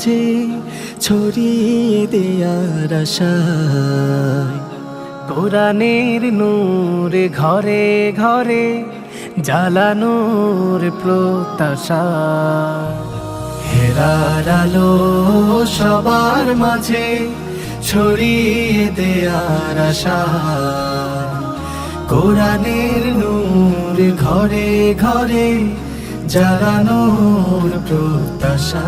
মাঝে ছড়িয়ে দেয়ার আশায়, কোরআনের নূর ঘরে ঘরে জ্বালানোর প্রত্যাশা। হেরার আলো সবার মাঝে ছড়িয়ে দেয়ার আশা, কোরআনের নূর ঘরে ঘরে জ্বালানোর প্রত্যাশা।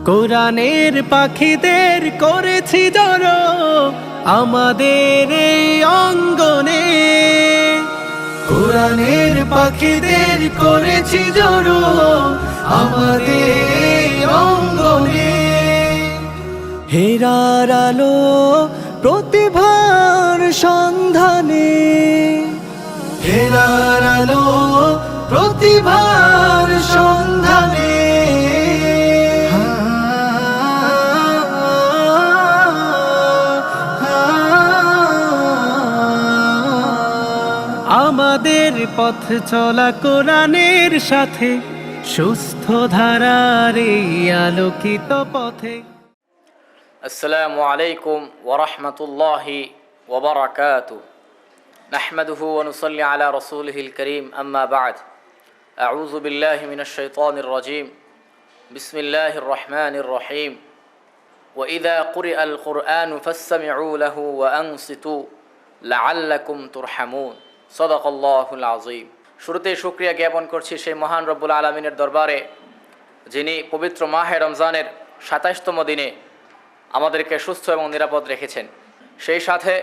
কোরআনের পাখিদের করেছি জড়ো আমাদের এই অঙ্গনে, কোরআনের পাখিদের করেছি জড়ো আমাদের এই অঙ্গনে। হেরার আলো প্রতিভার সন্ধানে, হেরার আলো প্রতিভার সন্ধানে। আমাদের পথ চলা কোরআনের সাথে, সুস্থ ধারার এই আলোকিত পথে। আসসালামু আলাইকুম ওয়া রাহমাতুল্লাহি ওয়া বারাকাতুহু। নাহমাদুহু ওয়া নুসাল্লি আলা রাসূলিহিল কারীম, আম্মা বা'দ। আউযু বিল্লাহি মিনাশ শাইতানির রাজীম। বিসমিল্লাহির রহমানির রহিম। ওয়া ইযা কুরিআল কুরআনু ফাসতামি'উ লাহু ওয়া আনসিতু লাআল্লাকুম তুরহামুন। সাদাকাল্লাহুল আযীম। শুরুতে শুকরিয়া জ্ঞাপন করছি সেই মহান রব্বুল আলামিনের দরবারে, যিনি পবিত্র মাহে রমজানের ২৭তম দিনে আমাদেরকে সুস্থ এবং নিরাপদ রেখেছেন। সেই সাথে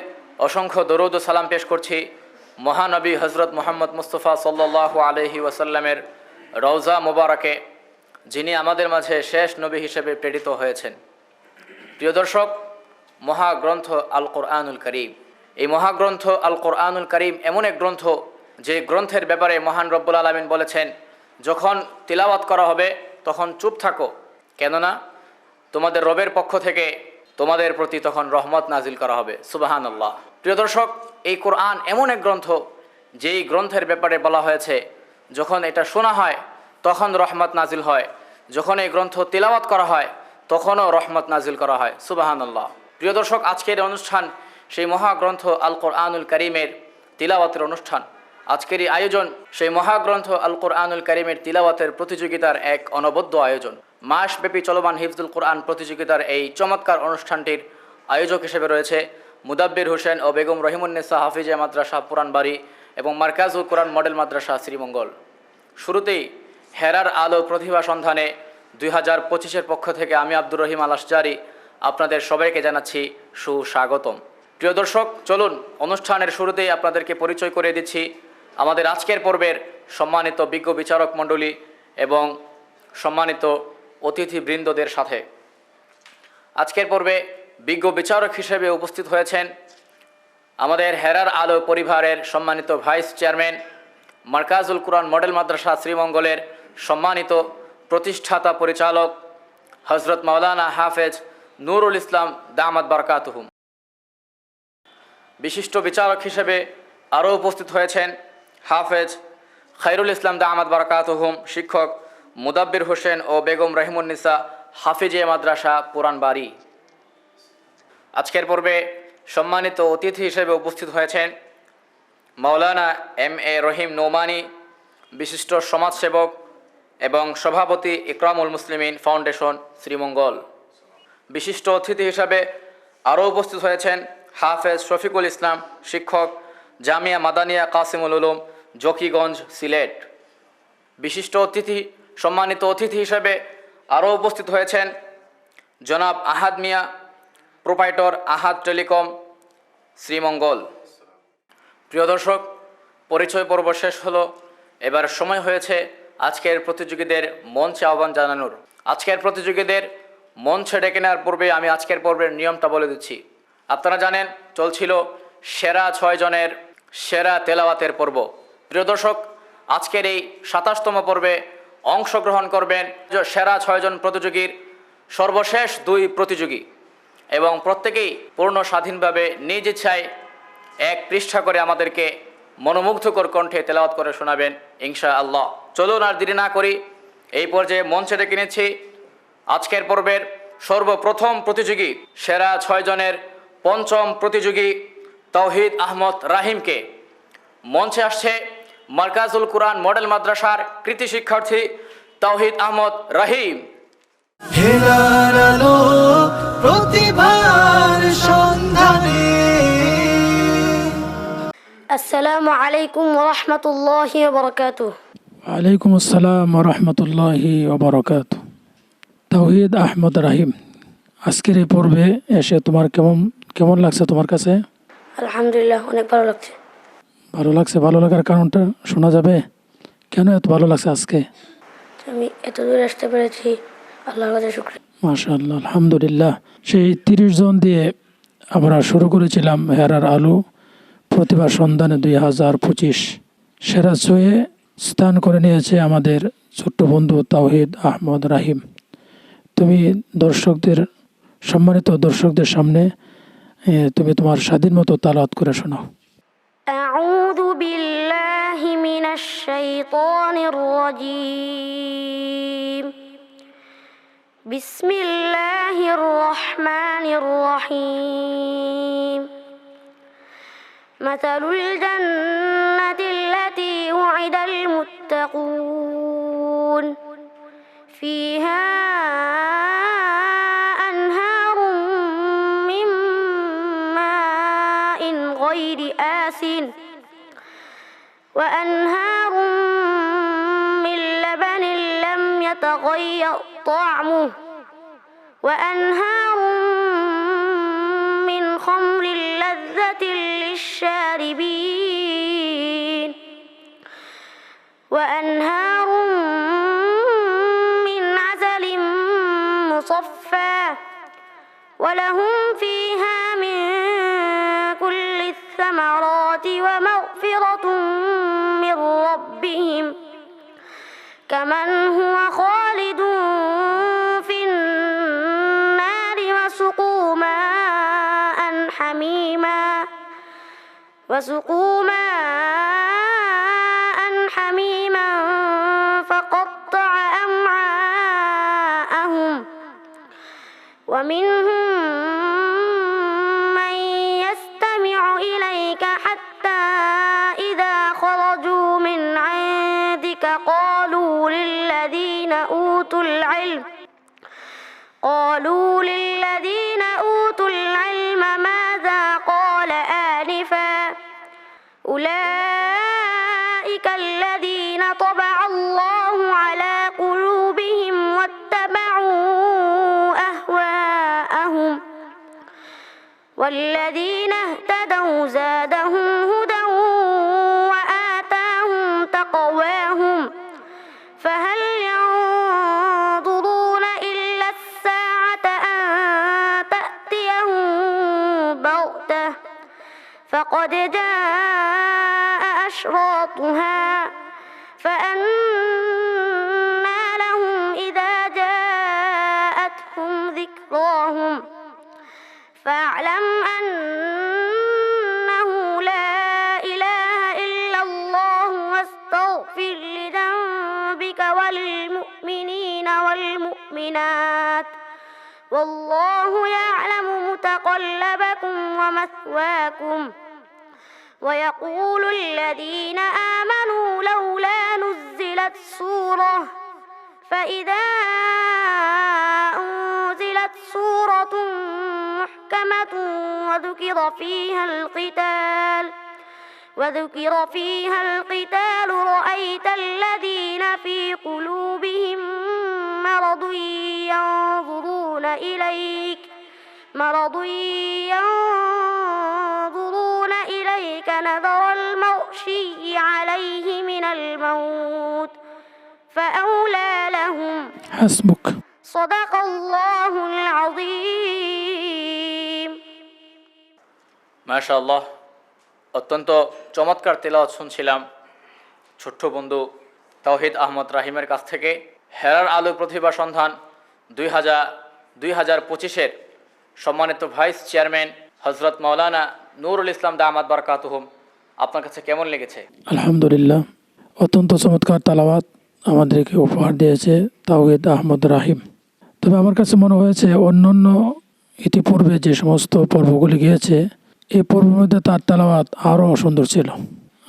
অসংখ্য দরুদ ও সালাম পেশ করছি মহানবী হজরত মুহাম্মদ মুস্তাফা সাল্লাল্লাহু আলাইহি ওয়াসাল্লামের রওজা মুবারকে, যিনি আমাদের মাঝে শেষ নবী হিসেবে প্রেরিত হয়েছেন। প্রিয় দর্শক, মহাগ্রন্থ আল কোরআনুল কারীম, এই মহাগ্রন্থ আল কোরআনুল কারীম এমন এক গ্রন্থ যে গ্রন্থের ব্যাপারে মহান রব্বুল আলামিন বলেছেন, যখন তিলাওয়াত করা হবে তখন চুপ থাকো, কেননা তোমাদের রবের পক্ষ থেকে তোমাদের প্রতি তখন রহমত নাজিল করা হবে। সুবহানাল্লাহ। প্রিয় দর্শক, এই কোরআন এমন এক গ্রন্থ যেই গ্রন্থের ব্যাপারে বলা হয়েছে যখন এটা শোনা হয় তখন রহমত নাজিল হয়, যখন এই গ্রন্থ তিলাওয়াত করা হয় তখনও রহমত নাজিল করা হয়। সুবহানাল্লাহ। প্রিয় দর্শক, আজকের অনুষ্ঠান সেই মহাগ্রন্থ আল কোরআনুল কারীমের তিলাওয়াতের অনুষ্ঠান। আজকের এই আয়োজন সেই মহাগ্রন্থ আল কোরআনুল কারীমের তিলাওয়াতের প্রতিযোগিতার এক অনবদ্য আয়োজন। মাসব্যাপী চলমান হিফজুল কোরআন প্রতিযোগিতার এই চমৎকার অনুষ্ঠানটির আয়োজক হিসেবে রয়েছে মুদাব্বির হোসেন ও বেগম রহিমুন্নেসা হাফিজা মাদ্রাসা পুরানবাড়ি এবং মার্কাজুল কোরআন মডেল মাদ্রাসা শ্রীমঙ্গল। শুরুতেই হেরার আলো প্রতিভা সন্ধানে 2025-এর পক্ষ থেকে আমি আব্দুর রহিম আল আশজারি আপনাদের সবাইকে জানাচ্ছি সুস্বাগতম। প্রিয় দর্শক, চলুন অনুষ্ঠানের শুরুতেই আপনাদেরকে পরিচয় করে দিচ্ছি আমাদের আজকের পর্বের সম্মানিত বিজ্ঞ বিচারক মণ্ডলী এবং সম্মানিত অতিথিবৃন্দদের সাথে। আজকের পর্বে বিজ্ঞ বিচারক হিসেবে উপস্থিত হয়েছেন আমাদের হেরার আলো পরিবারের সম্মানিত ভাইস চেয়ারম্যান, মার্কাজুল কোরআন মডেল মাদ্রাসা শ্রীমঙ্গলের সম্মানিত প্রতিষ্ঠাতা পরিচালক হজরত মাওলানা হাফেজ নুরুল ইসলাম দামাত বারাকাতুহুম। বিশিষ্ট বিচারক হিসেবে আরও উপস্থিত হয়েছেন হাফেজ খায়রুল ইসলাম দামাত বারাকাতুহুম, শিক্ষক মুদাব্বির হোসেন ও বেগম রহিমুন্নিসা হাফিজিয়া মাদ্রাসা পুরানবাড়ি। আজকের পর্বে সম্মানিত অতিথি হিসেবে উপস্থিত হয়েছেন মাওলানা MA রহিম নোমানী, বিশিষ্ট সমাজসেবক এবং সভাপতি ইকরামুল মুসলিমিন ফাউন্ডেশন শ্রীমঙ্গল। বিশিষ্ট অতিথি হিসাবে আরও উপস্থিত হয়েছেন হাফেজ শফিকুল ইসলাম, শিক্ষক জামিয়া মাদানিয়া কাসিমুল উলুম, জকিগঞ্জ, সিলেট। বিশিষ্ট সম্মানিত অতিথি হিসেবে আরও উপস্থিত হয়েছেন জনাব আহাদ মিয়া, প্রোপাইটর আহাদ টেলিকম, শ্রীমঙ্গল। প্রিয় দর্শক, পরিচয় পর্ব শেষ হলো, এবার সময় হয়েছে আজকের প্রতিযোগীদের মঞ্চে আহ্বান জানানোর। আজকের প্রতিযোগীদের মঞ্চে ডেকে নেওয়ার পূর্বে আমি আজকের পর্বের নিয়মটা বলে দিচ্ছি। আপনারা জানেন চলছিল সেরা 6 জনের সেরা তেলাওয়াতের পর্ব। প্রিয় দর্শক, আজকের এই 27তম পর্বে অংশগ্রহণ করবেন সেরা 6 জন প্রতিযোগীর সর্বশেষ 2 প্রতিযোগী এবং প্রত্যেকেই পূর্ণ স্বাধীনভাবে নিজ ইচ্ছায় 1 পৃষ্ঠা করে আমাদেরকে মনোমুগ্ধকর কণ্ঠে তেলাওয়াত করে শোনাবেন ইনশাআল্লাহ। চলুন আর দেরি না করি এই পর্যায়ে মঞ্চে ডেকে নিচ্ছি আজকের পর্বের সর্বপ্রথম প্রতিযোগী সেরা 6 জনের পঞ্চম প্রতিযোগী তাওহিদ আহমদ রাহিমকে মঞ্চে আসছে মার্কাজুল কুরআন মডেল মাদ্রাসার কৃতি শিক্ষার্থী তাওহিদ আহমদ রাহিম। হেলার আলো প্রতিভার সন্ধানে। আসসালামু আলাইকুম ওয়া রাহমাতুল্লাহি ওয়া বারাকাতুহু। ওয়ালাইকুম আসসালাম ওয়া রাহমাতুল্লাহি ওয়া বারাকাতুহু। তাওহিদ আহমদ রাহিম, আজকের এই পর্বে এসে তোমার কেমন লাগছে তোমার কাছে? আলহামদুলিল্লাহ, অনেক ভালো লাগছে। ভালো লাগছে, ভালো লাগার কারণটা শোনা যাবে? কেন এত ভালো লাগছে আজকে? আমি এত দূরে আসতে পেরেছি, আল্লাহর কাছে শুকরিয়া। মাশাআল্লাহ, আলহামদুলিল্লাহ। সেই 30 জন দিয়ে আমরা শুরু করেছিলাম হেরার আলো প্রতিভা সন্ধানে 2025। সেরা 6-এ স্থান করে নিয়েছে আমাদের ছোট্ট বন্ধু তাওহিদ আহমদ রাহিম। তুমি সম্মানিত দর্শকদের সামনে তুমি তোমার স্বাধীন মতো তালাওয়াত করে শোনাও। আউযু বিল্লাহি মিনাশ শাইতানির রাজীম। বিসমিল্লাহির রহমানির রহিম। মাতালুল জান্নাতিল্লাতী উ'ইদাল মুত্তাকুন ফিহা غير آسن وأنهار من لبن لم يتغير طعمه وأنهار من خمر لذة للشاربين وأنهار من عسل مصفى ولهم فيها من كل الثمرات ومغفرة من ربهم كمن هو خالد في النار وسقوا ماء حميما فقطع أمعاءهم ومنهم من يستمع إليك حتى إذا خرجوا من عندك قالوا للذين أوتوا العلم ماذا قال آنفا أولئك الذين طبع الله على قلوبهم واتبعوا أهواءهم والذين اهتدوا زادهم هدى وآتاهم تقواهم فهل ينظرون إلا الساعة أن تأتيهم بغتة فقد جاء أشراطها فأنى لهم إذا جاءتهم ذكراهم فاعلم أنه لا إله إلا الله واستغفر لذنبك وللمؤمنين والمؤمنات والله يعلم متقلبكم ومثواكم ويقول الذين آمنوا لولا نزلت سورة فإذا أنزلت سورة محكمة وذكر فيها القتال رأيت الذين في قلوبهم مرض ينظرون إليك نظر المغشي عليه من الموت فأولى لهم حسبك। صدق الله العظيم। মাশাআল্লাহ, অত্যন্ত চমৎকার তেলাওয়াত শুনছিলাম ছোট্ট বন্ধু তাওহিদ আহমদ রাহিমের কাছ থেকে। হেরার আলো প্রতিভা সন্ধান 2025-এর সম্মানিত ভাইস চেয়ারম্যান হযরত মাওলানা নুরুল ইসলাম দামাত বারাকাতুহুম, আপনার কাছে কেমন লেগেছে? আলহামদুলিল্লাহ, অত্যন্ত চমৎকার তালাওয়াত আমাদেরকে উপহার দিয়েছে তাওহিদ আহমদ রাহিম। তবে আমার কাছে মনে হয়েছে অন্যান্য ইতিপূর্বে যে সমস্ত পর্বগুলি গিয়েছে এই পর্বের মধ্যে তার তেলাওয়াত আরও সুন্দর ছিল।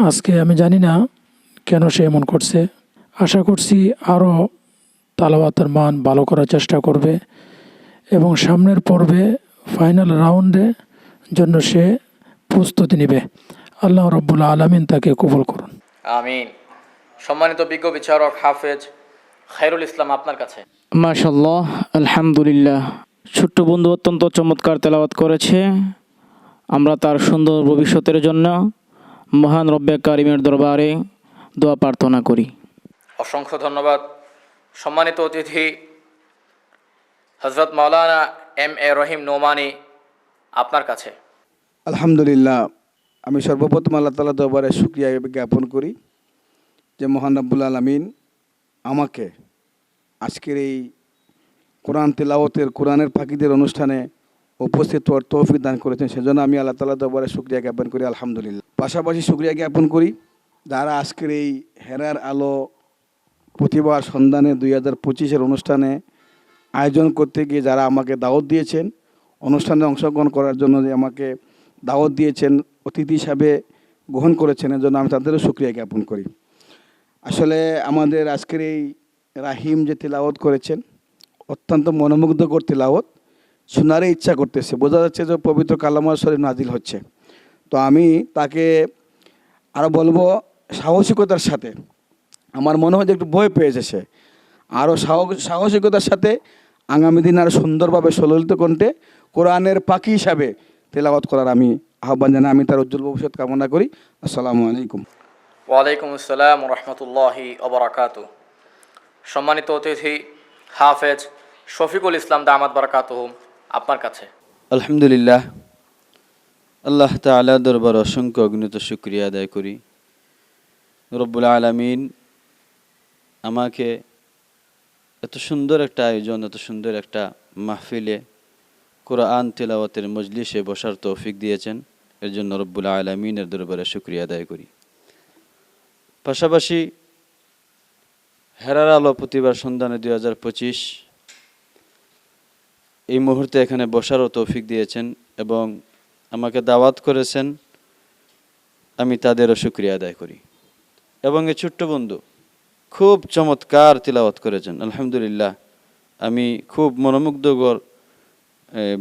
আজকে আমি জানি না কেন সে এমন করছে। আশা করছি আরও তেলাওয়াতের মান ভালো করার চেষ্টা করবে এবং সামনের পর্বে ফাইনাল রাউন্ডে জন্য সে প্রস্তুতি নেবে। আল্লাহ রব্বুল আলামিন তাকে কবুল করুন। আমিন। সম্মানিত বিজ্ঞ বিচারক হাফেজ খায়রুল ইসলাম, আপনার কাছে। মাশাল্লাহ, আলহামদুলিল্লাহ। ছোট্ট বন্ধু অত্যন্ত চমৎকার তেলাওয়াত করেছে। আমরা তার সুন্দর ভবিষ্যতের জন্য মহান রব্বে কারিমের দরবারে দোয়া প্রার্থনা করি। অসংখ্য ধন্যবাদ। সম্মানিত অতিথি হজরত মাওলানা এম.এ. রহিম নোমানী, আপনার কাছে। আলহামদুলিল্লাহ, আমি সর্বপ্রথম আল্লাহ তাআলা দরবারে শুকরিয়া জ্ঞাপন করি যে মহান রব্বুল আলামিন আমাকে আজকের এই কোরআন তেলাওয়াতের কোরআনের ফাঁকিদের অনুষ্ঠানে উপস্থিত হওয়ার তৌফিক দান করেছেন, সেজন্য আমি আল্লাহ তাআলা দরবারে শুকরিয়া জ্ঞাপন করি আলহামদুলিল্লাহ। পাশাপাশি শুকরিয়া জ্ঞাপন করি যারা আজকের এই হেরার আলো প্রতিভার সন্ধানে 2025-এর অনুষ্ঠানে আয়োজন করতে গিয়ে যারা আমাকে দাওয়াত দিয়েছেন, অনুষ্ঠানে অংশগ্রহণ করার জন্য যে আমাকে দাওয়াত দিয়েছেন, অতিথি হিসাবে গ্রহণ করেছেন, এর জন্য আমি তাদেরও শুকরিয়া জ্ঞাপন করি। আসলে আমাদের আজকের এই রাহিম যে তিলাওয়াত করেছেন অত্যন্ত মনোমুগ্ধকর তিলাওয়াত, শোনারই ইচ্ছা করতেছে। বোঝা যাচ্ছে যে পবিত্র কালামুল শরীফ নাজিল হচ্ছে। তো আমি তাকে আরও বলবো সাহসিকতার সাথে, আমার মনে হয় যে একটু ভয় পেয়েছে সে, আরও সাহসিকতার সাথে আগামী দিন আরও সুন্দরভাবে সললিত কণ্ঠে কোরআনের পাখি হিসাবে তেলাওয়াত করার আমি আহ্বান জানাই। আমি তার উজ্জ্বল ভবিষ্যৎ কামনা করি। আসসালামু আলাইকুম। ওয়ালাইকুম আসসালাম রহমতুল্লাহি ওবরাকাতু। সম্মানিত অতিথি হাফেজ শফিকুল ইসলাম দামাত বারাকাতুহুম, আপনার কাছে। আলহামদুলিল্লাহ, আল্লাহ তাআলা দরবার অসংখ্য অগণিত শুকরিয়া আদায় করি। রব্বুল আলামিন আমাকে এত সুন্দর একটা আয়োজন, এত সুন্দর একটা মাহফিলে কোরআন তেলাওয়াতের মজলিসে বসার তৌফিক দিয়েছেন, এর জন্য রব্বুল আলামিনের দরবারে শুকরিয়া আদায় করি। পাশাপাশি হেরার আলো প্রতিভার সন্ধানে 2025 এই মুহূর্তে এখানে বসারও তৌফিক দিয়েছেন এবং আমাকে দাওয়াত করেছেন, আমি তাদেরও শুকরিয়া আদায় করি। এবং এই ছোট্ট বন্ধু খুব চমৎকার তিলাওয়াত করেছেন আলহামদুলিল্লাহ। আমি খুব মনোমুগ্ধকর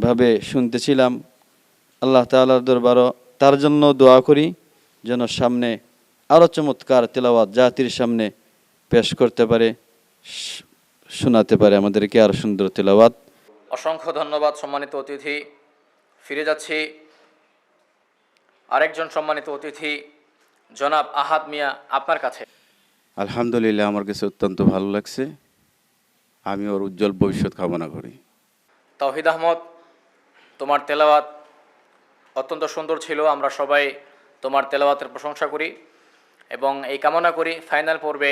ভাবে শুনতেছিলাম। আল্লাহ তাআলার দরবারও তার জন্য দোয়া করি যেন সামনে আরও চমৎকার তিলাওয়াত জাতির সামনে পেশ করতে পারে, শোনাতে পারে আমাদেরকে আরও সুন্দর তিলাওয়াত। অসংখ্য ধন্যবাদ সম্মানিত অতিথি। ফিরে যাচ্ছি আরেকজন সম্মানিত অতিথি জনাব আহাদ মিয়া, আপনার কাছে। আলহামদুলিল্লাহ, আমার কাছে অত্যন্ত ভালো লাগছে। আমি ওর উজ্জ্বল ভবিষ্যৎ কামনা করি। তাওহিদ আহমদ, তোমার তেলাওয়াত অত্যন্ত সুন্দর ছিল। আমরা সবাই তোমার তেলাওয়াতের প্রশংসা করি এবং এই কামনা করি ফাইনাল পর্বে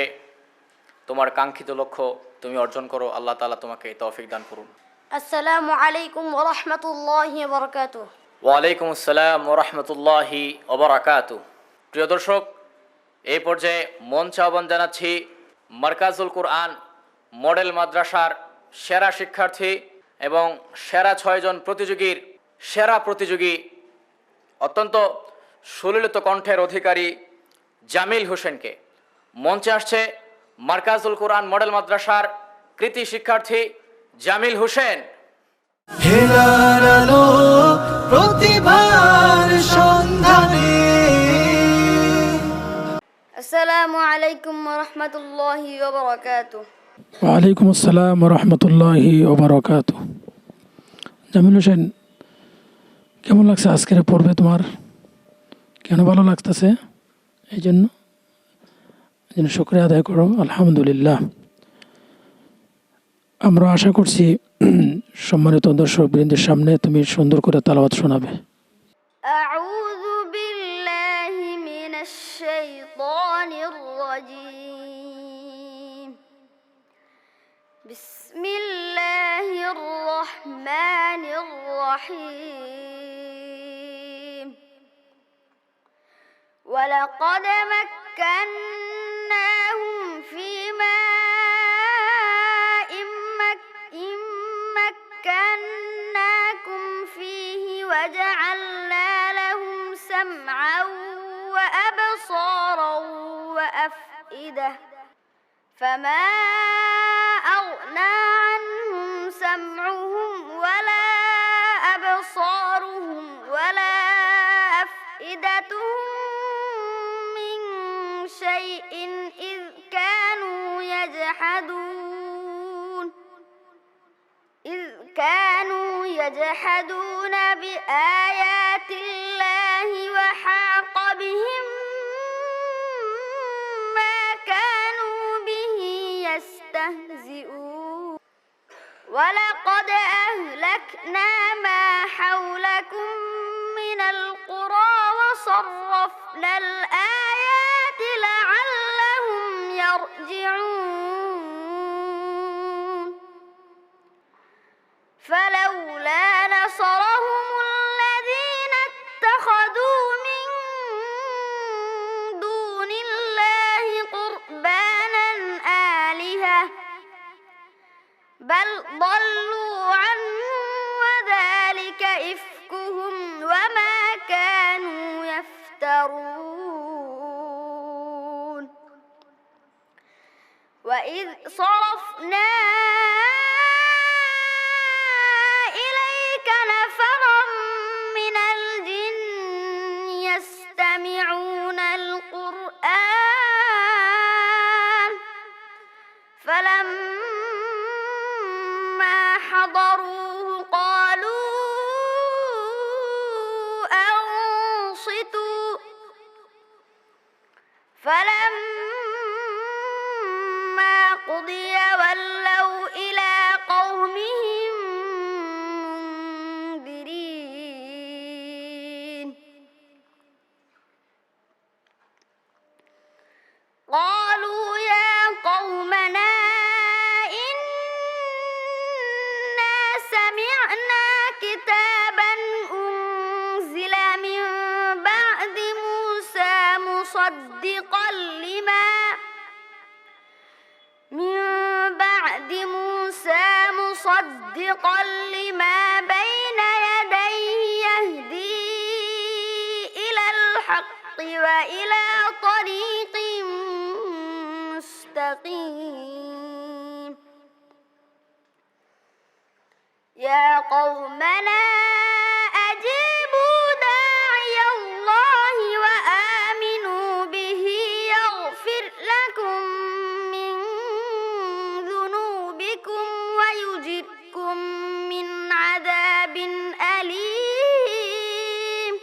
তোমার কাঙ্ক্ষিত লক্ষ্য তুমি অর্জন করো। আল্লাহ তাআলা তোমাকে তৌফিক দান করুন। আসসালামু আলাইকুম ওয়া রাহমাতুল্লাহি ওয়া বারাকাতুহু। ওয়ালাইকুম আসসালাম ওয়া রাহমাতুল্লাহি ওয়া বারাকাতুহু। প্রিয় দর্শক, এই পর্যায়ে মঞ্চে আহ্বান জানাচ্ছি মারকাজুল কুরআন মডেল মাদ্রাসার সেরা শিক্ষার্থী এবং সেরা 6 জন প্রতিযোগীর সেরা প্রতিযোগী, অত্যন্ত সুললিত কণ্ঠের অধিকারী জামিল হোসেনকে। মঞ্চে আসছে মারকাজুল কুরআন মডেল মাদ্রাসার কৃতি শিক্ষার্থী জামিল হোসেন। হেলার আলো প্রতিভার সন্ধানে। আসসালামু আলাইকুম ওয়া রাহমাতুল্লাহি ওয়া বারাকাতুহু। ওয়ালাইকুম আসসালাম রহমতুল্লাহি ওবরাকাতুহু। জামিল হোসেন, কেমন লাগছে আজকের পর্বে তোমার? কেন ভালো লাগতেছে? এই জন্য শুকরিয়া আদায় করো। আলহামদুলিল্লাহ। আমরা আশা করছি সম্মানিত দর্শক বৃন্দের সামনে তুমি সুন্দর করে তেলাওয়াত শোনাবে। আউযু বিল্লাহি মিনাশ শাইতানির রাজীম। বিসমিল্লাহির রহমানির রহিম। ওয়ালাকাদ মাক্কান্নাহুম ফি মা'ইন وجعلنا لهم سمعا وأبصارا وأفئدة فما أغنى عنهم سمعهم ولا أبصارهم ولا أفئدتهم من شيء إذ كانوا يجحدون بآيات الله وحاق بهم ما كانوا به يستهزئون ولقد أهلكنا ما حولكم من القرى وصرفنا الآيات لعلهم يرجعون فلولا نصرهم الذين اتخذوا من دون الله قربانا آلهة بل ضلوا عنهم وذلك إفكهم وما كانوا يفترون وإذ صرفنا إليك نفرا من الجن يستمعون القرآن فلما حضروه قالوا أنصتوا فلما قضي ولوا إلى قومهم منذرين قالوا يا قومنا إنا سمعنا كتابا أنزل من بعد موسى مصدقا لما بين يديه يهدي إلى الحق وإلى طريق مستقيم يا قومنا أجيبوا داعي الله وآمنوا به يغفر لكم من ذنوبكم ويجركم من عذاب أليم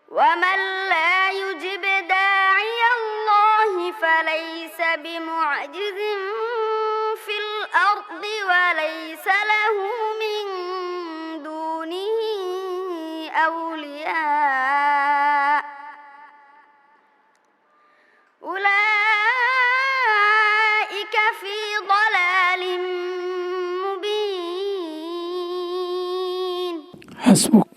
ومن لا يجب داعي الله فليس بمعجز في الأرض وليس له من دونه أولياء أولئك في ضلال مبين حسبك.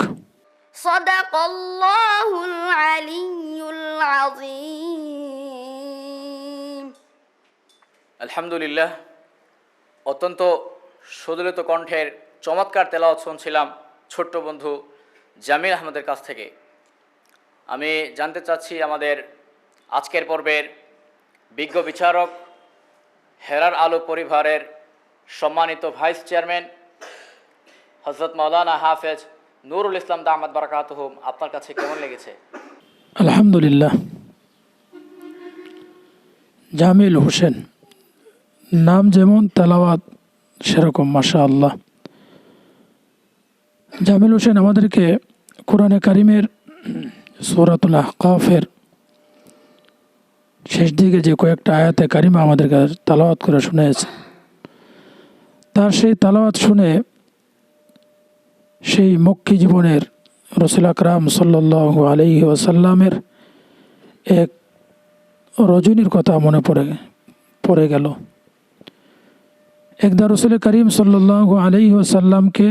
صدق الله العلي العظيم আলহামদুলিল্লাহ, অত্যন্ত সুদলিত কণ্ঠের চমৎকার তেলাওয়াত শুনছিলাম ছোট্ট বন্ধু জামিল আহমেদের কাছ থেকে। আমি জানতে চাচ্ছি আমাদের আজকের পর্বের বিজ্ঞ বিচারক, হেরার আলো পরিবারের সম্মানিত ভাইস চেয়ারম্যান হযরত মাওলানা হাফেজ নুরুল ইসলাম দামাত বারাকাতুহুম, আপনার কাছে কেমন লেগেছে? আলহামদুলিল্লাহ, জামিল হোসেন নাম যেমন তেলাওয়াত সেরকম, মাশাআল্লাহ। জামিল হোসেন আমাদেরকে কোরআনে কারিমের সূরাতুল আহকাফের শেষ দিকে যে কয়েকটা আয়াতে কারিমা আমাদেরকে তেলাওয়াত করে শুনিয়েছে, তার সেই তেলাওয়াত শুনে সেই মক্কি জীবনের রাসূল আকরাম সাল্লাল্লাহু আলাইহি ওয়াসাল্লামের এক রজনীর কথা মনে পড়ে গেল। একদা রাসূল করিম সাল্লাল্লাহু আলাইহি ওয়াসাল্লামকে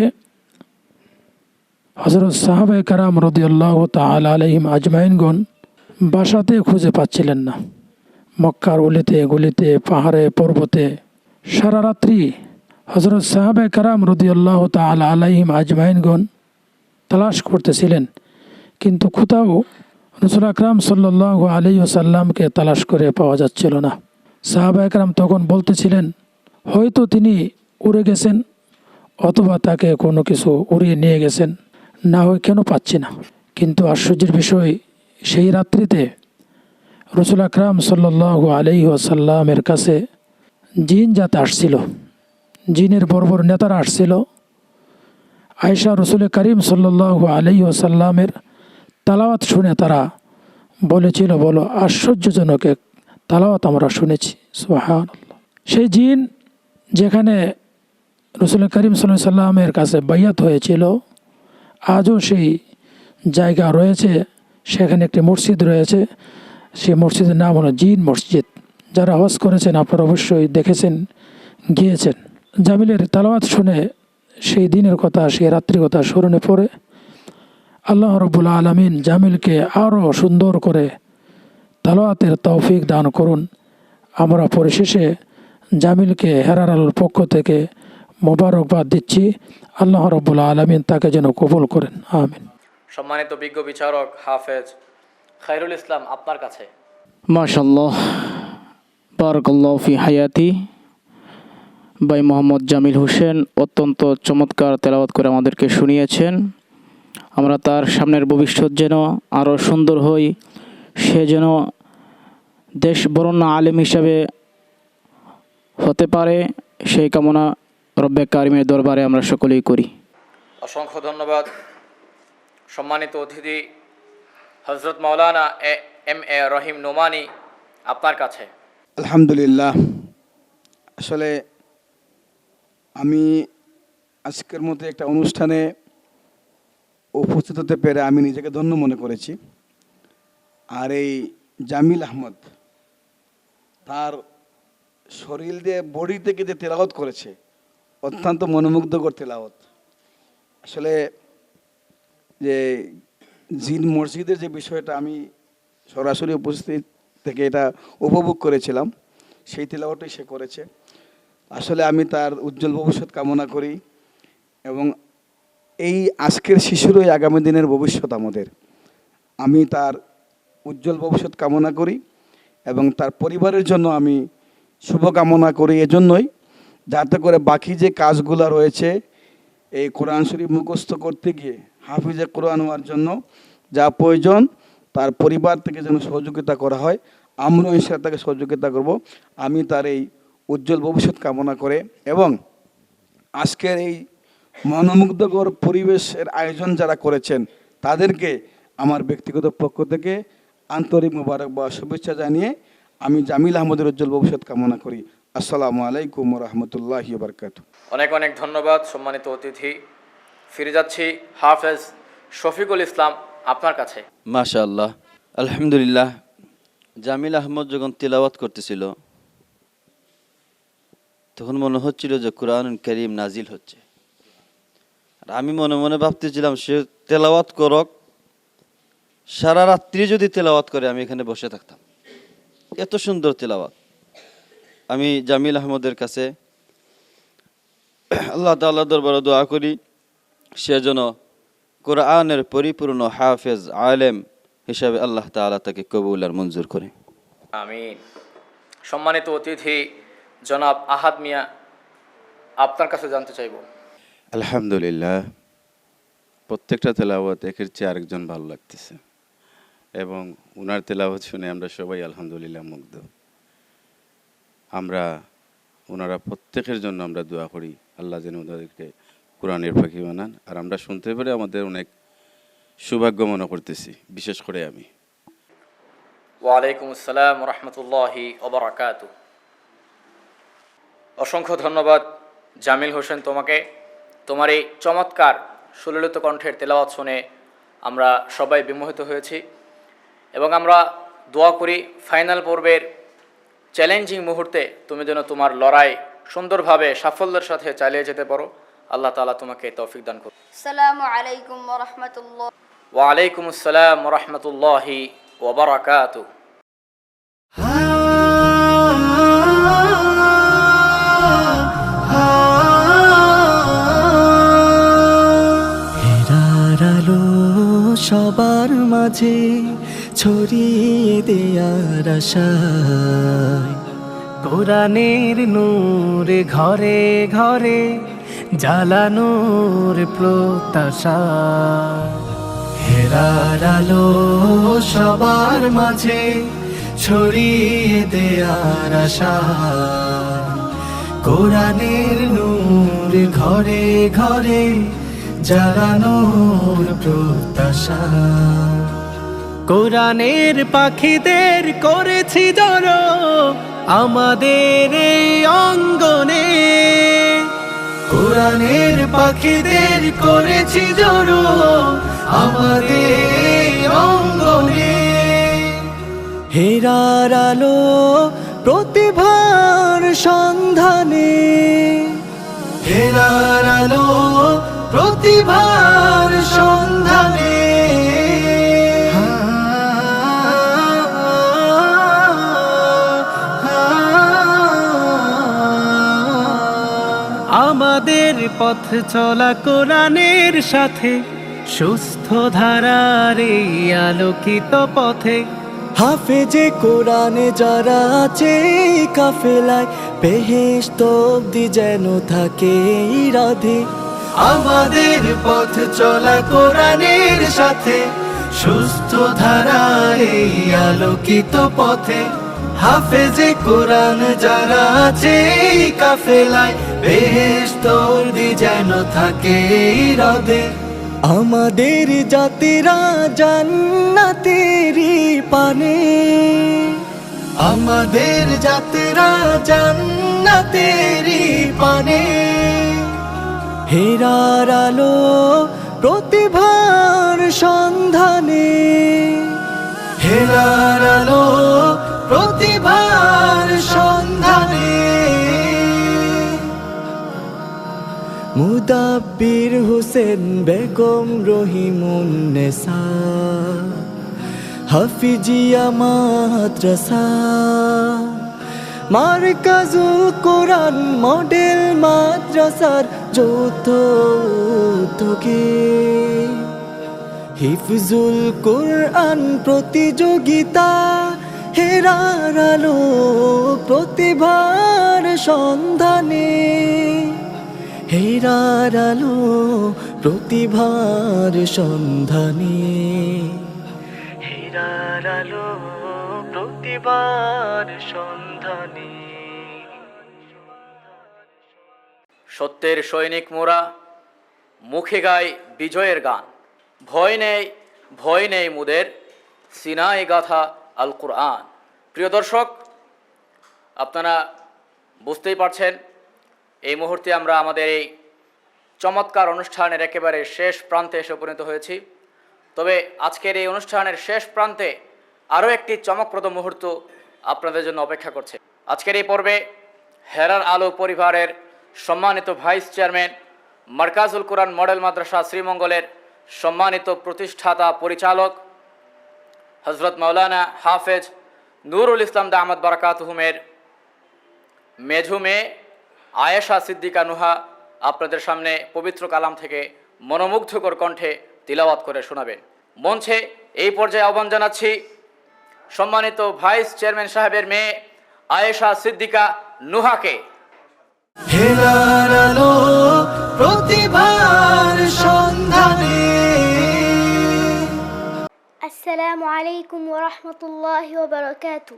হযরত সাহাবায়ে কেরাম রাদিয়াল্লাহু তাআলা আলাইহিম আজমাইনগণ বাসাতে খুঁজে পাচ্ছিলেন না। মক্কার অলিতে গলিতে, পাহাড়ে পর্বতে সারা রাত্রি হজরত সাহাবে কারাম রদিয়াল্লাহ তাআলা আলাইহিম আজমাইনগণ তালাশ করতেছিলেন, কিন্তু কোথাও রাসূল আকরাম সাল্লাল্লাহু আলাইহি ওয়াসাল্লামকে তালাশ করে পাওয়া যাচ্ছিল না। সাহাবা একরাম তখন বলতেছিলেন, হয়তো তিনি উড়ে গেছেন অথবা তাকে কোনো কিছু উড়িয়ে নিয়ে গেছেন, না হয় কেন পাচ্ছি না। কিন্তু আশ্চর্যের বিষয়, সেই রাত্রিতে রাসূল আকরাম সাল্লাল্লাহু আলাইহি ওয়াসাল্লামের কাছে জিন জাত আসছিল, জিনের বড় বড় নেতারা আসছিল। আয়েশা রাসূল করিম সাল্লাল্লাহু আলাইহি ওয়াসাল্লামের তালাওয়াত শুনে তারা বলেছিল, বলো আশ্চর্যজনক এক তালাওয়াত আমরা শুনেছি, সুবহানাল্লাহ। সেই জিন যেখানে রাসূল করিম সাল্লাল্লাহু আলাইহি ওয়াসাল্লামের কাছে বাইয়াত হয়েছিল, আজও সেই জায়গা রয়েছে, সেখানে একটি মসজিদ রয়েছে। সেই মসজিদের নাম হলো জিন মসজিদ। যারা হজ করেছেন আপনারা অবশ্যই দেখেছেন, গিয়েছেন। জামিলের তালাওয়াত শুনে সেই দিনের কথা, সেই রাত্রির কথা স্মরণে পড়ে আল্লাহ রাব্বুল আলামিন জামিলকে আরও সুন্দর করে তালাওয়াতের তৌফিক দান করুন। আমরা পরিশেষে জামিলকে হেরার আলোর পক্ষ থেকে মোবারকবাদ দিচ্ছি। আল্লাহ রাব্বুল আলামিন তাকে যেন কবুল করেন, আমিন। সম্মানিত বিজ্ঞ বিচারক হাফেজ খায়রুল ইসলাম, আপনার কাছে। মাশাআল্লাহ, বারাকাল্লাহু ফি হায়াতি। ভাই মোহাম্মদ জামিল হোসেন অত্যন্ত চমৎকার তেলাওয়াত করে আমাদেরকে শুনিয়েছেন। আমরা তার সামনের ভবিষ্যৎ যেন আরও সুন্দর হই, সে যেন দেশ বরণ্য আলেম হিসাবে হতে পারে, সেই কামনা রব্বে কারিমের দরবারে আমরা সকলেই করি। অসংখ্য ধন্যবাদ। সম্মানিত অতিথি হজরত মাওলানা এম.এ. রহিম নোমানী, আপনার কাছে। আলহামদুলিল্লাহ, আসলে আমি আজকের মতো একটা অনুষ্ঠানে উপস্থিত হতে পেরে আমি নিজেকে ধন্য মনে করেছি। আর এই জামিল আহমদ তার শরীর দিয়ে, বডি থেকে যে তেলাওয়াত করেছে, অত্যন্ত মনোমুগ্ধকর তেলাওয়াত। আসলে যে জিন মসজিদের যে বিষয়টা আমি সরাসরি উপস্থিত থেকে এটা উপভোগ করেছিলাম, সেই তেলাওয়াতই সে করেছে। আসলে আমি তার উজ্জ্বল ভবিষ্যৎ কামনা করি, এবং এই আজকের শিশুরই আগামী দিনের ভবিষ্যৎ আমাদের। আমি তার উজ্জ্বল ভবিষ্যৎ কামনা করি এবং তার পরিবারের জন্য আমি শুভকামনা করি, এজন্যই যাতে করে বাকি যে কাজগুলো রয়েছে এই কোরআন শরীফ মুখস্থ করতে গিয়ে হাফিজে কোরআন হওয়ার জন্য যা প্রয়োজন তার পরিবার থেকে যেন সহযোগিতা করা হয়, আমরাও ইনশাআল্লাহ তাকে সহযোগিতা করব। আমি তার এই উজ্জ্বল ভবিষ্যৎ কামনা করে এবং আজকের এই মনোমুগ্ধকর পরিবেশের আয়োজন যারা করেছেন তাদেরকে আমার ব্যক্তিগত পক্ষ থেকে আন্তরিক মোবারকবাদ শুভেচ্ছা জানিয়ে আমি জামিল আহমদের উজ্জ্বল ভবিষ্যৎ কামনা করি। আসসালামু আলাইকুম ওয়া রাহমাতুল্লাহি ওয়া বারাকাতুহু। অনেক অনেক ধন্যবাদ সম্মানিত অতিথি। ফিরে যাচ্ছি হাফেজ শফিকুল ইসলাম, আপনার কাছে। মাশাআল্লাহ, আলহামদুলিল্লাহ। জামিল আহমদ যখন তিলাওয়াত করতেছিল তখন মনে হচ্ছিল যে কোরআনুল কারীম নাজিল হচ্ছে। আর আমি মনে মনে ভাবতেছিলাম সে তেলাওয়াত করক, সারা রাত্রি যদি তেলাওয়াত করে আমি এখানে বসে থাকতাম। এত সুন্দর তেলাওয়াত। আমি জামিল আহমদের কাছে আল্লাহ তাআলার দরবারে দোয়া করি সে যেন কোরআনের পরিপূর্ণ হাফেজ আলেম হিসাবে আল্লাহ তাআলা তাকে কবুল আর মঞ্জুর করে, আমিন। সম্মানিত অতিথি জনাব আহাদ মিয়া, আপনার কাছে জানতে চাইব। আলহামদুলিল্লাহ, প্রত্যেকটা তেলাওয়াত একের চেয়ে আরেকজন ভালো লাগতেছে এবং উনার তেলাওয়াত শুনে আমরা সবাই আলহামদুলিল্লাহ মুগ্ধ। আমরা ওনারা প্রত্যেকের জন্য আমরা দোয়া করি আল্লাহ যেন ওনাদেরকে কোরআনের পাখি বানান। আর আমরা শুনতে পেরে আমাদের অনেক সৌভাগ্য মনে করতেছি, বিশেষ করে আমি। ওয়ালাইকুম আসসালাম রহমতুল্লাহি ওয়া বারাকাতুহু। অসংখ্য ধন্যবাদ জামিল হোসেন তোমাকে। তোমার এই চমৎকার সুললিত কণ্ঠের তেলাওয়াত শুনে আমরা সবাই বিমোহিত হয়েছি এবং আমরা দোয়া করি ফাইনাল পর্বের চ্যালেঞ্জিং মুহূর্তে তুমি যেন তোমার লড়াই সুন্দরভাবে সাফল্যের সাথে চালিয়ে যেতে পারো। আল্লাহ তাআলা তোমাকে তৌফিক দান করুন। আসসালামু আলাইকুম ওয়া রাহমাতুল্লাহ। ওয়ালাইকুম আসসালাম ওয়া রাহমাতুল্লাহি ওয়া বারাকাতুহু। ha ha সবার মাঝে ছড়িয়ে দেয়ার আশায় কোরআনের নূর ঘরে ঘরে জ্বালানোর প্রত্যাশা হেরার আলো সবার মাঝে ছড়িয়ে দেয়ার আশা কোরআনের নূর ঘরে ঘরে জ্বালানোর প্রত্যাশা কোরআনের পাখিদের করেছি জড়ো আমাদের এই অঙ্গনে কোরআনের পাখিদের করেছি জড়ো আমাদের এই অঙ্গনে হেরার আলো প্রতিভার সন্ধানে হেরার আলো প্রতিভার সন্ধানে আমাদের পথ চলা কোরআনের সাথে সুস্থ ধারার এই আলোকিত পথে হাফেজে কোরআনে যারা আছে কাফেলায় বেহেশত অবধি যেন থাকে রাধে আমাদের পথ চলা কোরআনের সাথে সুস্থ ধারার এই আলোকিত পথে হাফেজে কোরআন যারা আছে কাফেলায় বেহেশত অবধি যেন থাকে রাধে আমাদের জাতিরা জান্নাতেরই পানে আমাদের জাতিরা জান্নাতেরই পানে হেরার আলো প্রতিভার সন্ধানে হেরার আলো প্রতিভার সন্ধানে মুদাব্বির হোসেন বেগম রহিমুন্নেসা হাফিজিয়া মাদ্রাসা মারকাজুল কোরআন মডেল মাদ্রাসার যৌথ উদ্যোগে হিফজুল কোরআন প্রতিযোগিতা হেরার আলো প্রতিভার সন্ধানে হেরার আলো প্রতিভার সন্ধানে হেরার আলো প্রতিভার সন্ধানে সত্যের সৈনিক মোরা মুখে গায় বিজয়ের গান ভয় নেই মুদের সিনায় গাথা আল কুরআন। প্রিয় দর্শক, আপনারা বুঝতেই পারছেন এই মুহূর্তে আমরা আমাদের এই চমৎকার অনুষ্ঠানের একেবারে শেষ প্রান্তে এসে উপনীত হয়েছি। তবে আজকের এই অনুষ্ঠানের শেষ প্রান্তে আরও একটি চমকপ্রদ মুহূর্ত আপনাদের জন্য অপেক্ষা করছে। আজকের এই পর্বে হেরার আলো পরিবারের সম্মানিত ভাইস চেয়ারম্যান, মারকাজুল কোরআন মডেল মাদ্রাসা শ্রীমঙ্গলের সম্মানিত প্রতিষ্ঠাতা পরিচালক হজরত মাওলানা হাফেজ নুরুল ইসলাম দামাত বারাকাতুহুমের মেঝু মেয়ে আয়েশা সিদ্দিকা নুহা আপনাদের সামনে পবিত্র কালাম থেকে মনোমুগ্ধকর কণ্ঠে তিলাওয়াত করে শোনাবেন। মঞ্চে এই পর্যায়ে আহ্বান জানাচ্ছি সম্মানিত ভাইস চেয়ারম্যান সাহেবের মেয়ে আয়েশা সিদ্দিকা নুহাকে। হেরার আলো প্রতিভার সন্ধানে السلام عليكم ورحمة الله وبركاته.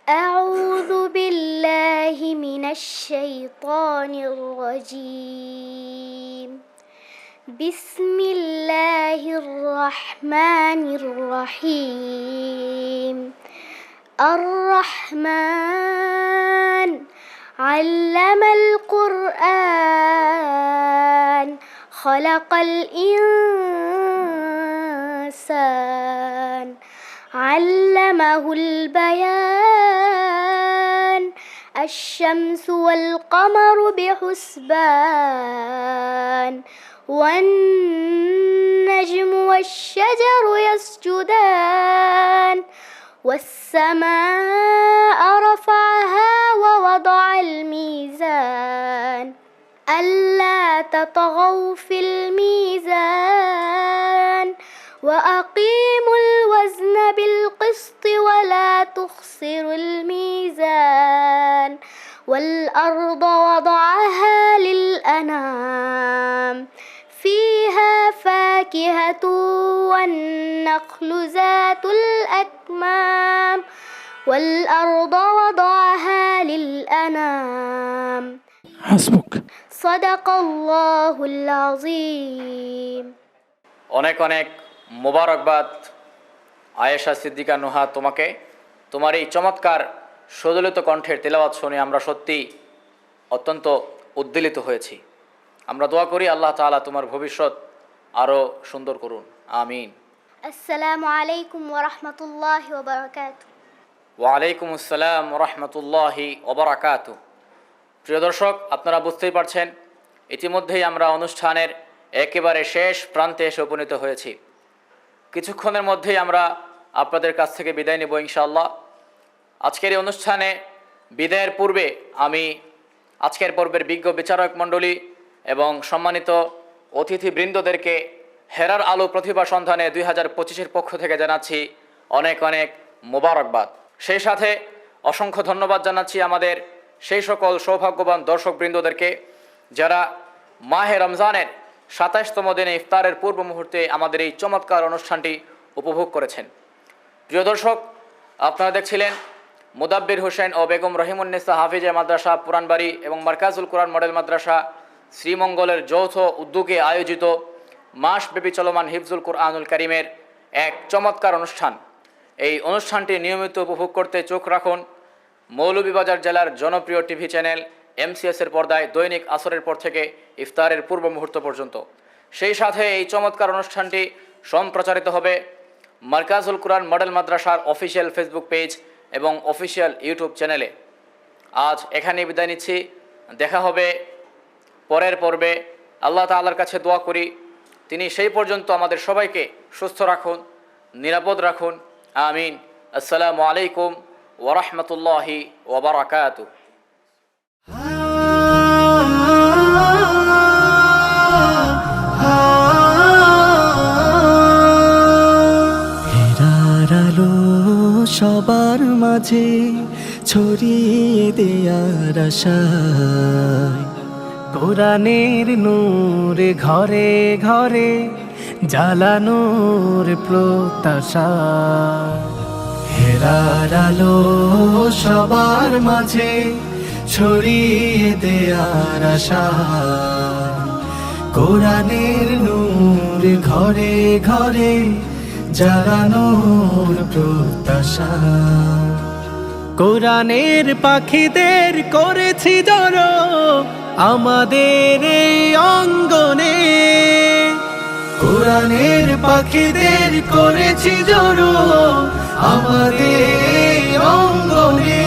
أعوذ بالله من الشيطان الرجيم. بسم الله الرحمن الرحيم. الرحمن علم القرآن خلق الإنسان علمه البيان الشمس والقمر بحسبان والنجم والشجر يسجدان والسماء رفعها ووضع الميزان ألا تطغوا في الميزان ولا تخسر الميزان والأرض وضعها للأنام فيها فاكهة والنخل ذات الأكمام والأرض وضعها للأنام হাসবুক। صدق الله العظيم অনেক অনেক মোবারকবাদ আয়েশা সিদ্দিকা নুহা তোমাকে। তোমার এই চমৎকার সুদলিত কণ্ঠের তেলাওয়াত শুনে আমরা সত্যি অত্যন্ত উদ্বেলিত হয়েছি। আমরা দোয়া করি আল্লাহ তাআলা তোমার ভবিষ্যৎ আরও সুন্দর করুন, আমিন। السلام عليكم ورحمة الله وبركاته ওয়ালাইকুম আসসালাম রহমতুল্লাহি ওবরাকাতু। প্রিয় দর্শক, আপনারা বুঝতেই পারছেন ইতিমধ্যেই আমরা অনুষ্ঠানের একেবারে শেষ প্রান্তে এসে উপনীত হয়েছি। কিছুক্ষণের মধ্যেই আমরা আপনাদের কাছ থেকে বিদায় নেব ইনশাআল্লাহ। আজকের এই অনুষ্ঠানে বিদায়ের পূর্বে আমি আজকের পর্বের বিজ্ঞ বিচারক মণ্ডলী এবং সম্মানিত অতিথিবৃন্দদেরকে হেরার আলো প্রতিভা সন্ধানে 2025-এর পক্ষ থেকে জানাচ্ছি অনেক অনেক মোবারকবাদ। সেই সাথে অসংখ্য ধন্যবাদ জানাচ্ছি আমাদের সেই সকল সৌভাগ্যবান দর্শকবৃন্দদেরকে যারা মাহে রমজানের 27তম দিনে ইফতারের পূর্ব মুহূর্তে আমাদের এই চমৎকার অনুষ্ঠানটি উপভোগ করেছেন। প্রিয় দর্শক, আপনারা দেখছিলেন মুদাব্বির হোসেন ও বেগম রহিমুন্নেসা হাফিজা মাদ্রাসা পুরানবাড়ি এবং মার্কাজুল কোরআন মডেল মাদ্রাসা শ্রীমঙ্গলের যৌথ উদ্যোগে আয়োজিত মাসব্যাপী চলমান হিফজুল কোরআনুল কারীমের এক চমৎকার অনুষ্ঠান। এই অনুষ্ঠানটি নিয়মিত উপভোগ করতে চোখ রাখুন মৌলভীবাজার জেলার জনপ্রিয় টিভি চ্যানেল MCS-এর পর্দায় দৈনিক আসরের পর থেকে ইফতারের পূর্ব মুহূর্ত পর্যন্ত। সেই সাথে এই চমৎকার অনুষ্ঠানটি সম্প্রচারিত হবে মার্কাজুল কোরআন মডেল মাদ্রাসার অফিসিয়াল ফেসবুক পেজ এবং অফিসিয়াল ইউটিউব চ্যানেলে। আজ এখানে বিদায় নিচ্ছি, দেখা হবে পরের পর্বে। আল্লাহ তাআলার কাছে দোয়া করি তিনি সেই পর্যন্ত আমাদের সবাইকে সুস্থ রাখুন, নিরাপদ রাখুন, আমিন। আসসালামু আলাইকুম ওয়া রাহমাতুল্লাহি ওয়া বারাকাতুহু। হেরার আলো সবার মাঝে ছড়িয়ে দেয়ার আশায় কোরআনের নূর ঘরে ঘরে জ্বালানোর প্রত্যাশা। হেরার আলো সবার মাঝে ছড়িয়ে দেয়ার আশায় কোরআনের নূর ঘরে ঘরে জ্বালানোর প্রত্যাশা। কোরআনের পাখিদের করেছি জড়ো আমাদের এই অঙ্গনে, কোরআনের পাখিদের করেছি জড়ো আমাদের এই অঙ্গনে।